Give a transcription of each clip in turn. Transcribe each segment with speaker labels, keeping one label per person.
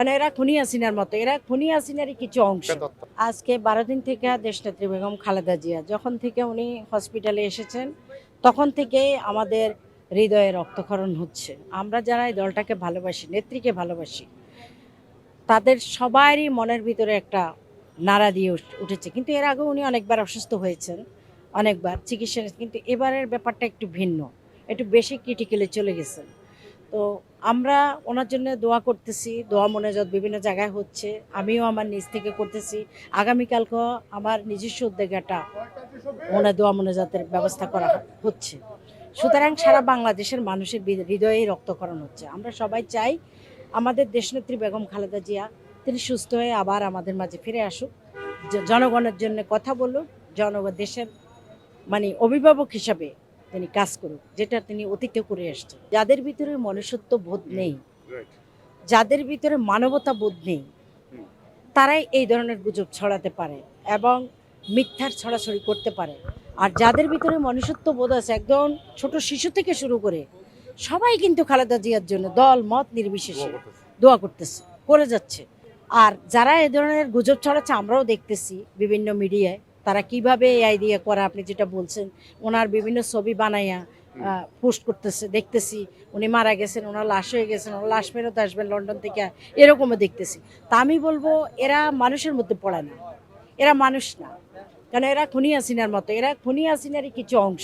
Speaker 1: মানে এরা খুনি হাসিনার মতো, এরা খুনি হাসিনারই কিছু অংশ। আজকে 12 দিন থেকে দেশনেত্রী বেগম খালেদা জিয়া যখন থেকে উনি হসপিটালে এসেছেন তখন থেকেই আমাদের হৃদয়ে রক্তক্ষরণ হচ্ছে। আমরা যারা এই দলটাকে ভালোবাসি, নেত্রীকে ভালোবাসি, তাদের সবারই মনের ভিতরে একটা নাড়া দিয়ে উঠেছে। কিন্তু এর আগেও উনি অনেকবার অসুস্থ হয়েছেন, অনেকবার চিকিৎসা, কিন্তু এবারের ব্যাপারটা একটু ভিন্ন, একটু বেশি ক্রিটিক্যালে চলে গেছেন। তো আমরা ওনার জন্য দোয়া করতেছি, দোয়া মোনাজাত বিভিন্ন জায়গায় হচ্ছে, আমিও আমার নিজ থেকে করতেছি। আগামীকালকেও আমার নিজস্ব উদ্যোগে একটা দোয়া মোনাজাতের ব্যবস্থা করা হচ্ছে। সুতরাং সারা বাংলাদেশের মানুষের হৃদয়ে রক্তক্ষরণ হচ্ছে। আমরা সবাই চাই আমাদের দেশনেত্রী বেগম খালেদা জিয়া তিনি সুস্থ হয়ে আবার আমাদের মাঝে ফিরে আসুক, জনগণের জন্য কথা বলুক, দেশের মানে অভিভাবক হিসাবে তিনি কাজ করুক, যেটা তিনি অতীতে করে আসছেন। যাদের ভিতরে মনুষ্যত্ব বোধ নেই, যাদের ভিতরে মানবতা বোধ নেই, তারাই এই ধরনের গুজব ছড়াতে পারে এবং মিথ্যার ছড়াছড়ি করতে পারে। আর যাদের ভিতরে মনুষ্যত্ব বোধ আছে, একদম ছোট শিশু থেকে শুরু করে সবাই কিন্তু খালেদা জিয়ার জন্য দল মত নির্বিশেষে দোয়া করতেছে, করে যাচ্ছে। আর যারা এ ধরনের গুজব ছড়াচ্ছে আমরাও দেখতেছি বিভিন্ন মিডিয়ায়, তারা কিভাবে এআই দিয়ে করে, আপনি যেটা বলছেন, ওনার বিভিন্ন ছবি বানাইয়া পোস্ট করতেছে, দেখতেছি উনি মারা গেছেন, ওনার লাশ হয়ে গেছেন, ওনার লাশ ফেরত আসবেন লন্ডন থেকে, এরকমও দেখতেছি। তা আমি বলবো এরা মানুষের মধ্যে পড়ে না, এরা মানুষ না, কারণ এরা খুনি হাসিনার মতো, এরা খুনি হাসিনারই কিছু অংশ,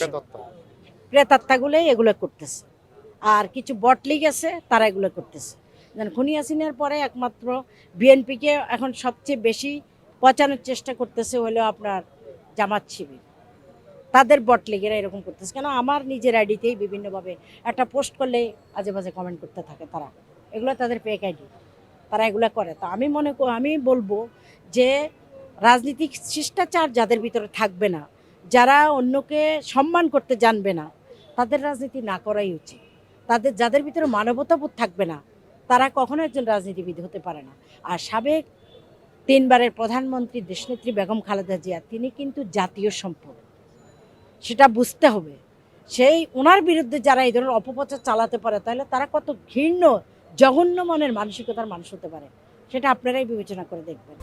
Speaker 1: প্রেতাত্মাগুলোই এগুলো করতেছে। আর কিছু বটলিগ আছে তারা এগুলো করতেছে। খুনি হাসিনার পরে একমাত্র বিএনপিকে এখন সবচেয়ে বেশি পচানোর চেষ্টা করতেছে হলো আপনার জামাত শিবির, তাদের বটলিগেরা এরকম করতেছে। কেন আমার নিজের আইডিতেই বিভিন্নভাবে একটা পোস্ট করলে আজে বাজে কমেন্ট করতে থাকে তারা, এগুলো তাদের ফেক আইডি, তারা এগুলো করে। তো আমি বলবো যে রাজনীতিক শিষ্টাচার যাদের ভিতরে থাকবে না, যারা অন্যকে সম্মান করতে জানবে না, তাদের রাজনীতি না করাই উচিত। যাদের ভিতরে মানবতাবোধ থাকবে না, তারা কখনো একজন রাজনীতিবিদ হতে পারে না। আর সাবেক 3বারের প্রধানমন্ত্রী দেশনেত্রী বেগম খালেদা জিয়া তিনি কিন্তু জাতীয় সম্পদ, সেটা বুঝতে হবে। সেই ওনার বিরুদ্ধে যারা এই ধরনের অপপ্রচার চালাতে পারে, তাহলে তারা কত ঘৃণ্য জঘন্য মনের মানসিকতার মানুষ হতে পারে, সেটা আপনারাই বিবেচনা করে দেখবেন।